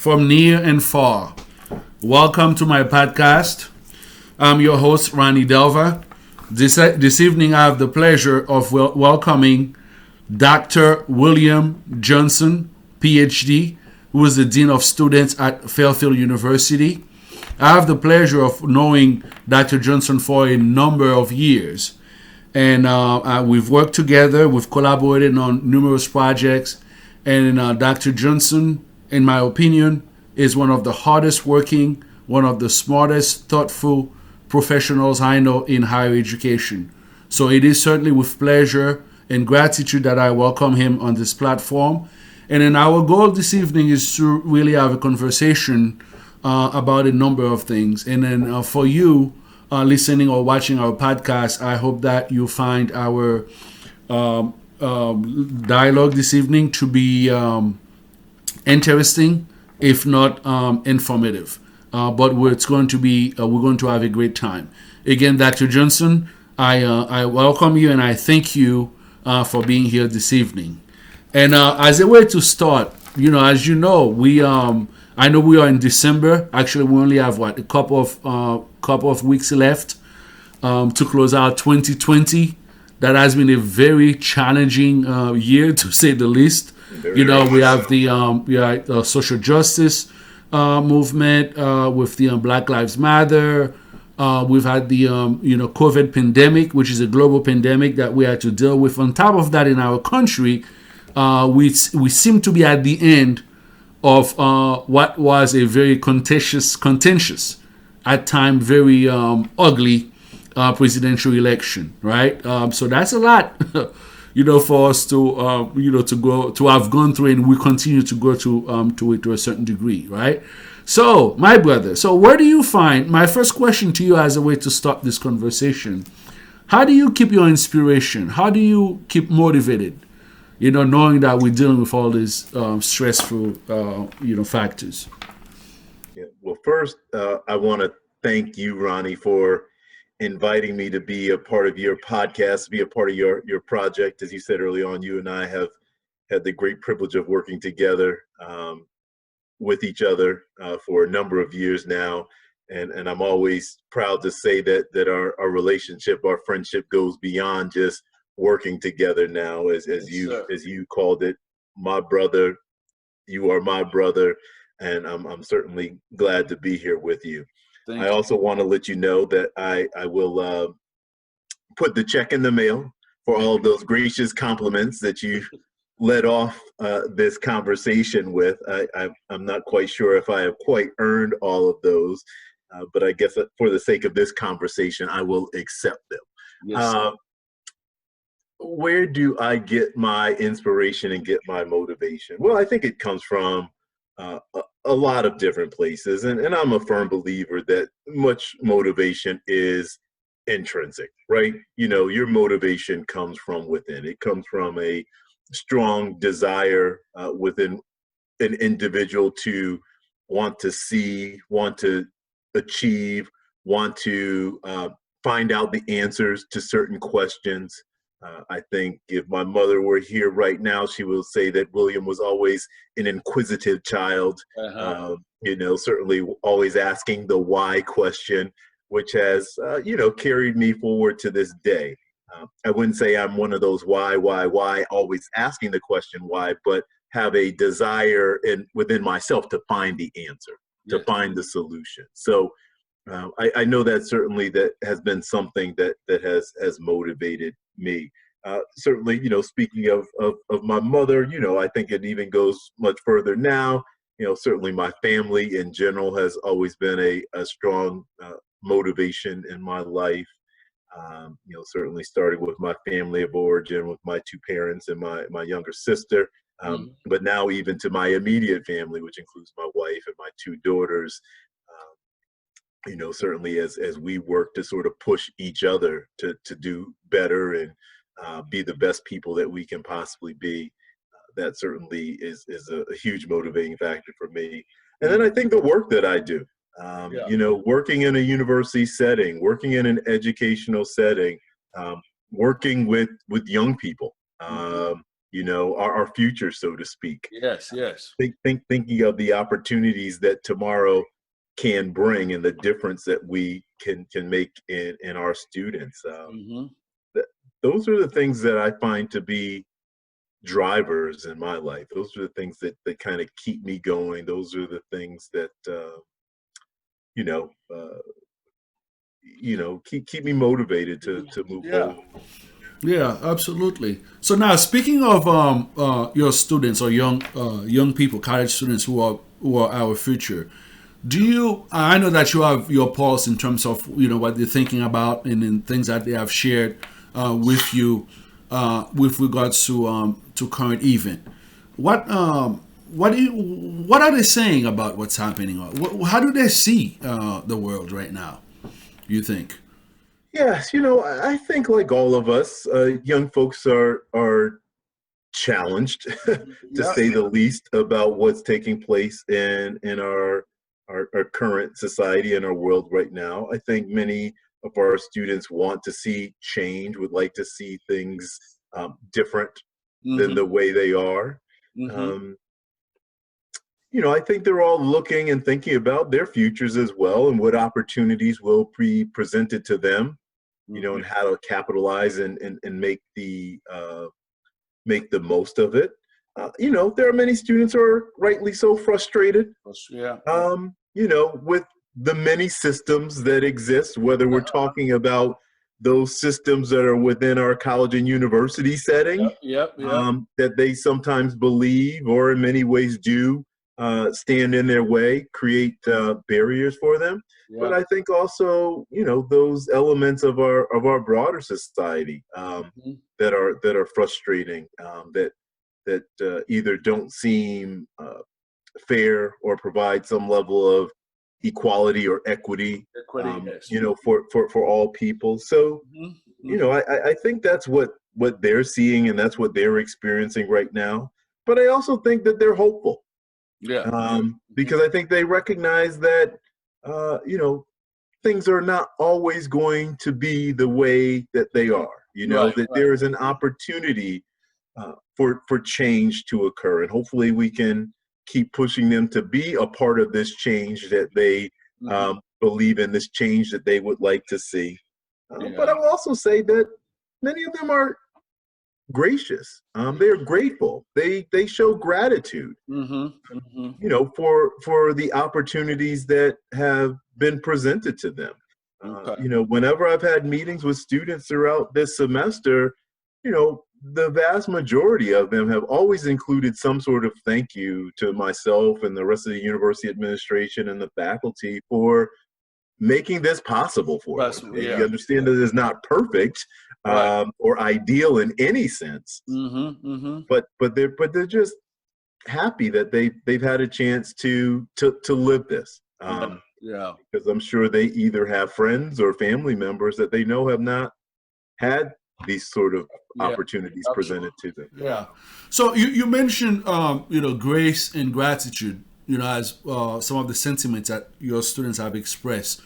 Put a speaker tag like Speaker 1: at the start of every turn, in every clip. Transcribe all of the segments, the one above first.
Speaker 1: from near and far. Welcome to my podcast. I'm your host, Rony Delva. This evening, I have the pleasure of welcoming Dr. William Johnson, PhD, who is the Dean of Students at Fairfield University. I have the pleasure of knowing Dr. Johnson for a number of years. And we've worked together, we've collaborated on numerous projects. And Dr. Johnson, in my opinion, is one of the hardest working, one of the smartest, thoughtful professionals I know in higher education. So it is certainly with pleasure and gratitude that I welcome him on this platform. And then our goal this evening is to really have a conversation about a number of things. And then for you, listening or watching our podcast, I hope that you find our dialogue this evening to be interesting, if not informative. But it's going to be we're going to have a great time. Again, Dr. Johnson, I welcome you and I thank you for being here this evening. And as a way to start, as you know, I know we are in December. Actually, we only have a couple of weeks left to close out 2020. That has been a very challenging year, to say the least. We have the social justice movement with the Black Lives Matter. We've had the COVID pandemic, which is a global pandemic that we had to deal with. On top of that, in our country, we seem to be at the end of what was a very contentious, at times very ugly presidential election, right? So that's a lot, for us to have gone through, and we continue to go to it to a certain degree, right? So, my brother, where do you find, my first question to you as a way to start this conversation, how do you keep your inspiration? How do you keep motivated? Knowing that we're dealing with all these stressful, factors.
Speaker 2: Yeah. Well, first, I want to thank you, Ronnie, for inviting me to be a part of your podcast, be a part of your project. As you said early on, you and I have had the great privilege of working together with each other for a number of years now. And I'm always proud to say that our relationship, our friendship goes beyond just working together now, as you called it, my brother. You are my brother, and I'm certainly glad to be here with you. I also want to let you know that I will put the check in the mail for all of those gracious compliments that you led off this conversation with. I'm not quite sure if I have quite earned all of those, but I guess for the sake of this conversation, I will accept them.
Speaker 1: Yes,
Speaker 2: where do I get my inspiration and get my motivation? Well, I think it comes from a lot of different places. And I'm a firm believer that much motivation is intrinsic, right? Your motivation comes from within. It comes from a strong desire within an individual to want to see, want to achieve, want to find out the answers to certain questions. I think if my mother were here right now, she will say that William was always an inquisitive child, certainly always asking the why question, which has, carried me forward to this day. I wouldn't say I'm one of those why, always asking the question why, but have a desire within myself to find the answer, to find the solution. So I know that certainly that has been something that has motivated me. Certainly, speaking of my mother, I think it even goes much further now. Certainly my family in general has always been a strong motivation in my life. Certainly starting with my family of origin, with my two parents and my younger sister, but now even to my immediate family, which includes my wife and my two daughters. Certainly as we work to sort of push each other to do better and be the best people that we can possibly be. That certainly is a huge motivating factor for me. And then I think the work that I do, working in a university setting, working in an educational setting, working with young people, our future, so to speak.
Speaker 1: Yes, yes.
Speaker 2: Thinking of the opportunities that tomorrow can bring and the difference that we can make in our students.
Speaker 1: Mm-hmm.
Speaker 2: Those are the things that I find to be drivers in my life. Those are the things that kind of keep me going. Those are the things that you know uh, keep me motivated to move
Speaker 1: Yeah.
Speaker 2: forward.
Speaker 1: Yeah, absolutely. So now, speaking of your students or young people, college students who are our future, do you? I know that you have your pulse in terms of what they're thinking about and in things that they have shared with you with regards to current event. What are they saying about what's happening? How do they see the world right now? You think?
Speaker 2: Yes, I think like all of us, young folks are challenged, to
Speaker 1: Yeah.
Speaker 2: say the least, about what's taking place in our current society and our world right now. I think many of our students want to see change, would like to see things different than
Speaker 1: Mm-hmm.
Speaker 2: the way they are.
Speaker 1: Mm-hmm.
Speaker 2: Um, I think they're all looking and thinking about their futures as well and what opportunities will be presented to them,
Speaker 1: Mm-hmm.
Speaker 2: and how to capitalize and make the most of it. There are many students who are rightly so frustrated,
Speaker 1: Yeah.
Speaker 2: with the many systems that exist, whether we're talking about those systems that are within our college and university setting,
Speaker 1: Yep. Yep.
Speaker 2: that they sometimes believe or in many ways do stand in their way, create barriers for them. But
Speaker 1: Yep.
Speaker 2: I think also, those elements of our broader society
Speaker 1: Mhm.
Speaker 2: that are frustrating, that either don't seem fair or provide some level of equality or equity,
Speaker 1: Equity, yes.
Speaker 2: for all people. So,
Speaker 1: Mm-hmm.
Speaker 2: I think that's what they're seeing and that's what they're experiencing right now. But I also think that they're hopeful,
Speaker 1: Yeah.
Speaker 2: because I think they recognize that, you know, things are not always going to be the way that they are.
Speaker 1: Right.
Speaker 2: That
Speaker 1: Right.
Speaker 2: there is an opportunity for change to occur, and hopefully we can keep pushing them to be a part of this change that they
Speaker 1: Mm-hmm.
Speaker 2: believe in, this change that they would like to see. But I
Speaker 1: Yeah.
Speaker 2: will also say that many of them are gracious. They're grateful. They show gratitude,
Speaker 1: Mm-hmm. Mm-hmm.
Speaker 2: for the opportunities that have been presented to them.
Speaker 1: Okay.
Speaker 2: Whenever I've had meetings with students throughout this semester, the vast majority of them have always included some sort of thank you to myself and the rest of the university administration and the faculty for making this possible for them.
Speaker 1: Yeah.
Speaker 2: You understand that it's not perfect,
Speaker 1: Right.
Speaker 2: or ideal in any sense,
Speaker 1: Mm-hmm. Mm-hmm.
Speaker 2: but they're just happy that they've had a chance to live this,
Speaker 1: Yeah. Yeah.
Speaker 2: because I'm sure they either have friends or family members that they know have not had these sort of
Speaker 1: Yeah.
Speaker 2: opportunities
Speaker 1: Absolutely.
Speaker 2: presented to them.
Speaker 1: Yeah. So you mentioned grace and gratitude, as some of the sentiments that your students have expressed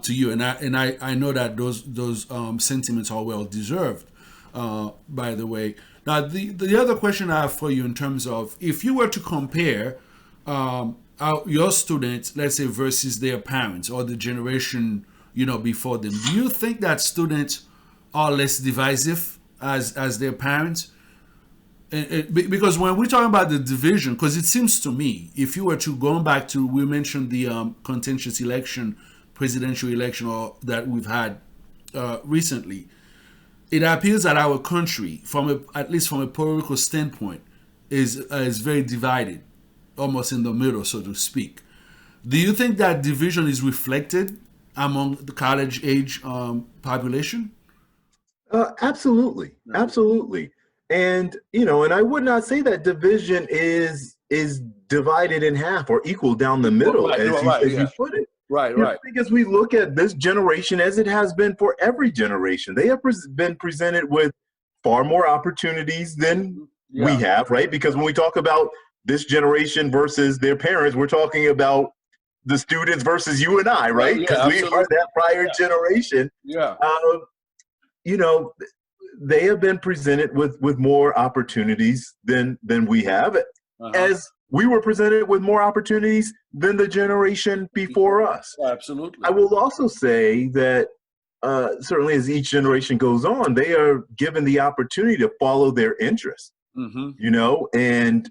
Speaker 1: to you, and I know that those sentiments are well deserved. By the way, now the other question I have for you in terms of if you were to compare your students, let's say, versus their parents or the generation before them, do you think that students are less divisive as their parents? Because when we're talking about the division, because it seems to me, if you were to go back to, we mentioned the contentious election, presidential election, or that we've had recently, it appears that our country, at least from a political standpoint, is very divided, almost in the middle, so to speak. Do you think that division is reflected among the college age population?
Speaker 2: Absolutely,
Speaker 1: No.
Speaker 2: absolutely, and I would not say that division is divided in half or equal down the middle,
Speaker 1: Right,
Speaker 2: as you
Speaker 1: right,
Speaker 2: as
Speaker 1: yeah.
Speaker 2: you put it.
Speaker 1: Right, right.
Speaker 2: I think as we look at this generation, as it has been for every generation, they have been presented with far more opportunities than we
Speaker 1: Yeah.
Speaker 2: have, right? Because when we talk about this generation versus their parents, we're talking about the students versus you and I,
Speaker 1: Right,
Speaker 2: right?
Speaker 1: yeah,
Speaker 2: Because we are
Speaker 1: absolutely.
Speaker 2: that prior generation.
Speaker 1: Yeah.
Speaker 2: Uh, you know, they have been presented with more opportunities than we have, as we were presented with more opportunities than the generation before us.
Speaker 1: Absolutely.
Speaker 2: I will also say that certainly as each generation goes on, they are given the opportunity to follow their interests, you know, and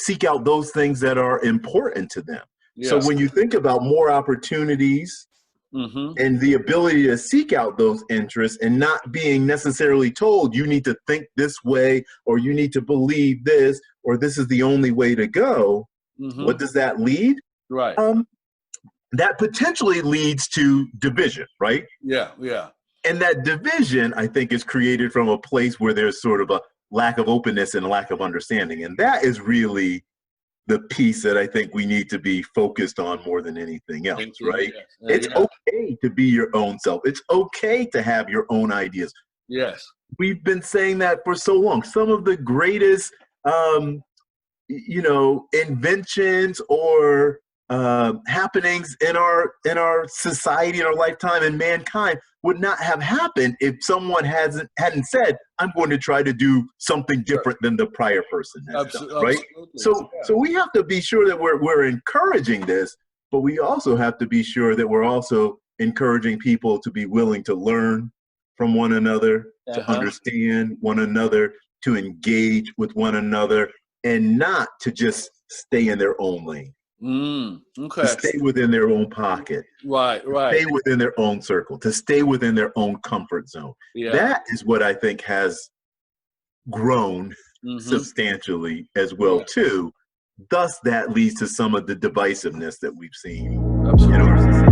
Speaker 2: seek out those things that are important to them.
Speaker 1: Yes.
Speaker 2: So when you think about more opportunities and the ability to seek out those interests and not being necessarily told you need to think this way or you need to believe this or this is the only way to go, what does that lead?
Speaker 1: Right.
Speaker 2: That potentially leads to division, right?
Speaker 1: Yeah, yeah.
Speaker 2: And that division, I think, is created from a place where there's sort of a lack of openness and a lack of understanding. And that is really the piece that I think we need to be focused on more than anything else, right?
Speaker 1: Yes.
Speaker 2: It's okay to be your own self. It's okay to have your own ideas.
Speaker 1: Yes.
Speaker 2: We've been saying that for so long. Some of the greatest, you know, inventions or happenings in our society, in our lifetime, in mankind would not have happened if someone hadn't said, "I'm going to try to do something different than the prior person has done." Right?
Speaker 1: Absolutely.
Speaker 2: So we have to be sure that we're encouraging this, but we also have to be sure that we're also encouraging people to be willing to learn from one another, to understand one another, to engage with one another, and not to just stay in their own lane. To stay within their own pocket,
Speaker 1: right,
Speaker 2: to stay within their own circle, to stay within their own comfort zone. That is what I think has grown substantially as well too. Thus, that leads to some of the divisiveness that we've seen in our society.